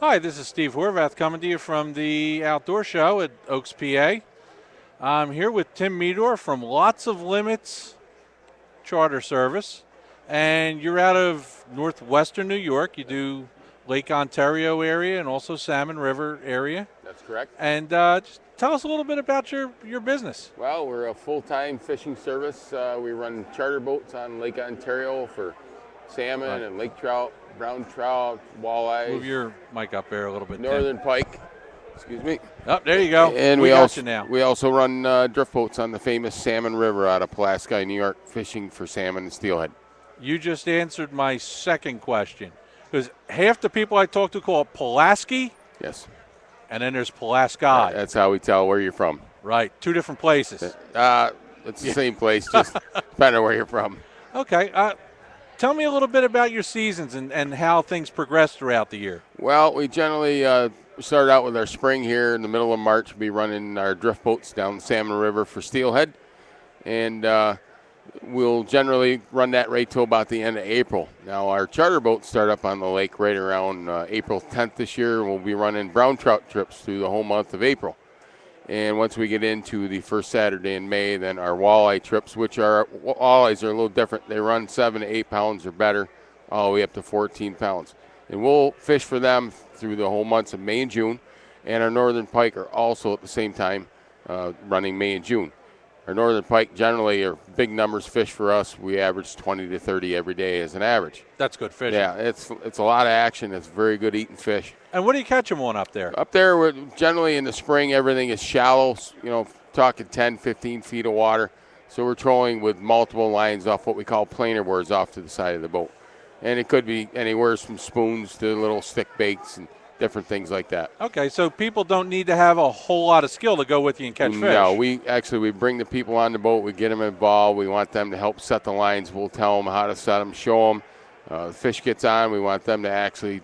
Hi, this is Steve Horvath coming to you from the Outdoor Show at Oaks, PA. I'm here with Tim Meador from Lots of Limits Charter Service, and you're out of northwestern New York. You do Lake Ontario area and also Salmon River area. That's correct. And just tell us a little bit about your business. Well, we're a full-time fishing service. We run charter boats on Lake Ontario for salmon and lake trout, brown trout, walleyes. Move your mic up there a little bit. Northern pike. Excuse me. Oh, there you go. And we got also you now. we also run drift boats on the famous Salmon River out of Pulaski, New York, fishing for salmon and steelhead. You just answered my second question, because half the people I talk to call it Pulaski. Yes. And then there's Pulaski. That's how we tell where you're from. Right. Two different places. It's the same place, just depending on where you're from. Okay. Tell me a little bit about your seasons and how things progress throughout the year. Well, we generally start out with our spring here in the middle of March. We'll be running our drift boats down the Salmon River for steelhead. And we'll generally run that right till about the end of April. Now, our charter boats start up on the lake right around April 10th this year. We'll be running brown trout trips through the whole month of April. And once we get into the first Saturday in May, then our walleye trips, which are walleyes are a little different. They run 7 to 8 pounds or better, all the way up to 14 pounds. And we'll fish for them through the whole months of May and June. And our northern pike are also at the same time running May and June. Our northern pike generally are big numbers fish for us. We average 20 to 30 every day as an average. That's good fishing. Yeah, it's a lot of action. It's very good eating fish. And what do you catch them on up there? Up there, we're generally in the spring, everything is shallow, talking 10, 15 feet of water. So we're trolling with multiple lines off what we call planer boards off to the side of the boat. And it could be anywhere from spoons to little stick baits and different things like that. Okay, so people don't need to have a whole lot of skill to go with you and catch fish. No, we bring the people on the boat. We get them involved. We want them to help set the lines. We'll tell them how to set them, show them. The fish gets on. We want them to actually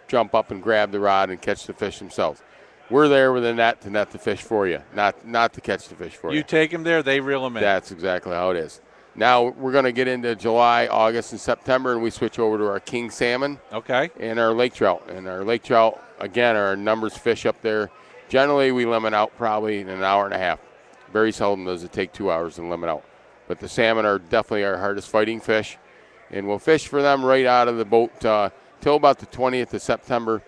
jump up and grab the rod and catch the fish themselves. We're there with a net to net the fish for you, not to catch the fish for you. You take them there, they reel them in. That's exactly how it is. Now we're going to get into July, August, and September, and we switch over to our king salmon. Okay. And our lake trout. And our lake trout, again, are our numbers fish up there. Generally, we limit out probably in an hour and a half. Very seldom does it take 2 hours to limit out. But the salmon are definitely our hardest fighting fish. And we'll fish for them right out of the boat till about the 20th of September.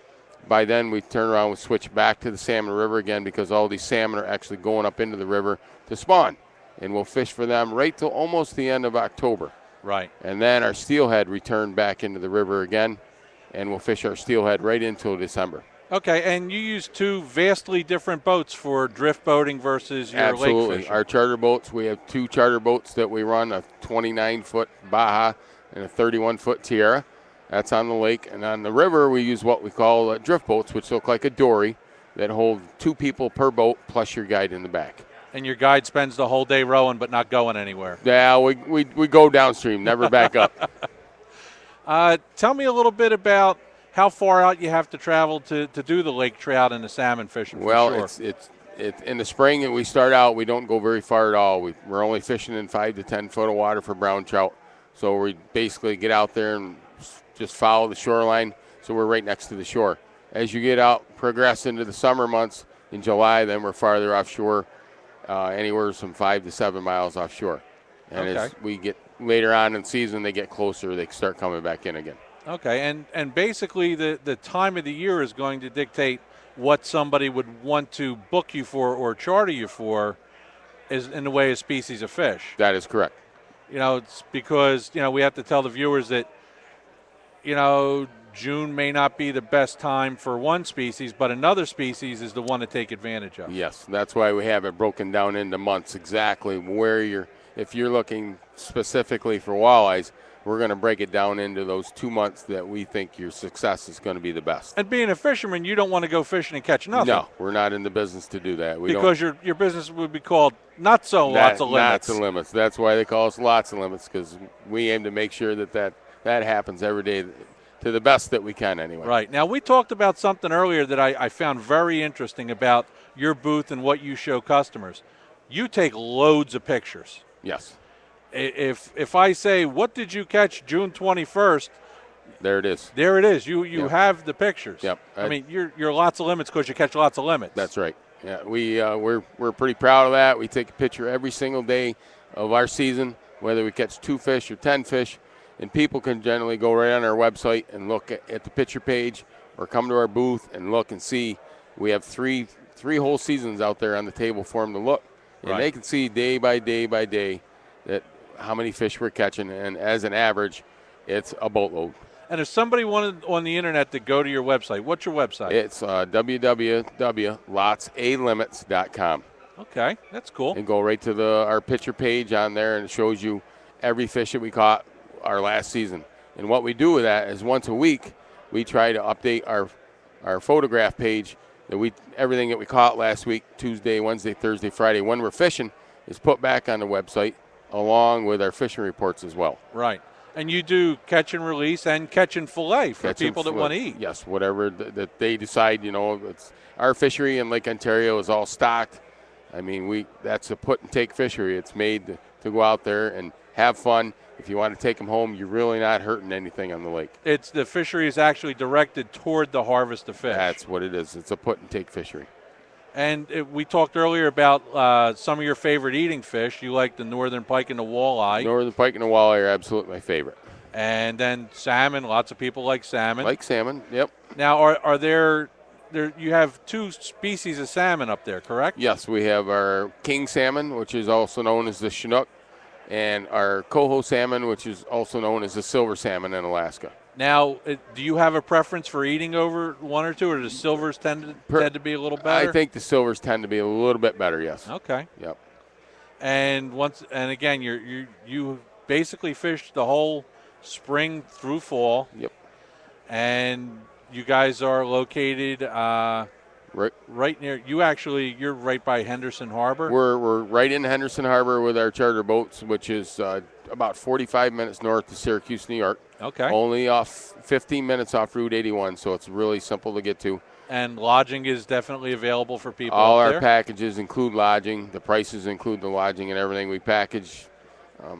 By then, we turn around and switch back to the Salmon River again because all these salmon are actually going up into the river to spawn. And we'll fish for them right till almost the end of October. Right. And then our steelhead return back into the river again, and we'll fish our steelhead right until December. Okay, and you use two vastly different boats for drift boating versus your Absolutely. lake fishing. Our charter boats, we have two charter boats that we run, a 29-foot Baja and a 31-foot Tierra. That's on the lake. And on the river, we use what we call drift boats, which look like a dory that hold 2 people per boat plus your guide in the back. And your guide spends the whole day rowing but not going anywhere. Yeah, we go downstream, never back up. Tell me a little bit about how far out you have to travel to do the lake trout and the salmon fishing. Well, for sure. it's in the spring and we start out, we don't go very far at all. We're only fishing in 5 to 10 foot of water for brown trout. So we basically get out there and just follow the shoreline. So we're right next to the shore. As you get out, progress into the summer months in July, then we're farther offshore. Anywhere from 5 to 7 miles offshore. And okay. As we get later on in the season, they get closer, they start coming back in again. Okay, and basically the time of the year is going to dictate what somebody would want to book you for or charter you for is in the way of species of fish. That is correct. It's because, we have to tell the viewers that, June may not be the best time for one species, but another species is the one to take advantage of. Yes, that's why we have it broken down into months exactly where if you're looking specifically for walleyes, we're going to break it down into those 2 months that we think your success is going to be the best. And being a fisherman, you don't want to go fishing and catch nothing. No, we're not in the business to do that. Because your business would be called lots of limits. Lots of limits. That's why they call us lots of limits, because we aim to make sure that happens every day to the best that we can anyway. Right. Now, we talked about something earlier that I found very interesting about your booth and what you show customers. You take loads of pictures. Yes. If I say, what did you catch June 21st, There it is. There it is. You Yep. have the pictures. Yep. I mean, you're lots of limits because you catch lots of limits. That's right. Yeah, we're pretty proud of that. We take a picture every single day of our season, whether we catch 2 fish or 10 fish, and people can generally go right on our website and look at the picture page, or come to our booth and look and see. We have three whole seasons out there on the table for them to look, and Right. they can see day by day by day that how many fish we're catching, and as an average, it's a boatload. And if somebody wanted on the internet to go to your website, what's your website? It's www.lotsalimits.com. Okay, that's cool. And go right to our picture page on there, and it shows you every fish that we caught our last season. And what we do with that is once a week, we try to update our photograph page that everything that we caught last week, Tuesday, Wednesday, Thursday, Friday, when we're fishing, is put back on the website along with our fishing reports as well. Right. And you do catch and release and catch and fillet for people that want to eat. Yes, whatever that they decide. It's our fishery in Lake Ontario is all stocked. I mean, that's a put and take fishery. It's made to go out there and have fun. If you want to take them home, you're really not hurting anything on the lake. The fishery is actually directed toward the harvest of fish. That's what it is. It's a put and take fishery. And we talked earlier about some of your favorite eating fish. You like the northern pike and the walleye. Northern pike and the walleye are absolutely my favorite. And then salmon. Lots of people like salmon. Like salmon, yep. Now, are there you have 2 species of salmon up there, correct? Yes, we have our king salmon, which is also known as the Chinook, and our coho salmon, which is also known as the silver salmon in Alaska. Now, do you have a preference for eating over one or two, or do silvers tend to be a little better? I think the silvers tend to be a little bit better, yes. Okay. Yep. And again, you basically fish the whole spring through fall. Yep. And you guys are located right near. You're right by Henderson Harbor. We're right in Henderson Harbor with our charter boats, which is about 45 minutes north of Syracuse, New York. Okay. Only 15 minutes off Route 81, so it's really simple to get to. And lodging is definitely available for people. All up our there. packages include lodging. The prices include the lodging and everything. We package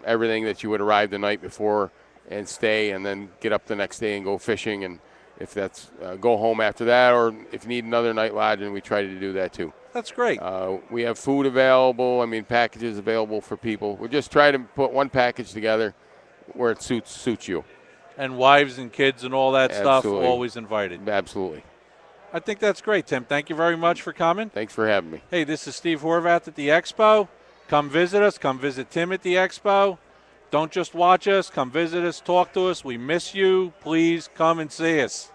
everything that you would arrive the night before and stay, and then get up the next day and go fishing. And if that's go home after that, or if you need another night lodging, we try to do that too. That's great. We have food available. I mean, packages available for people. We just try to put one package together where it suits you. And wives and kids and all that Absolutely. stuff, always invited. Absolutely. I think that's great, Tim. Thank you very much for coming. Thanks for having me. Hey, this is Steve Horvath at the Expo. Come visit us. Come visit Tim at the Expo. Don't just watch us. Come visit us. Talk to us. We miss you. Please come and see us.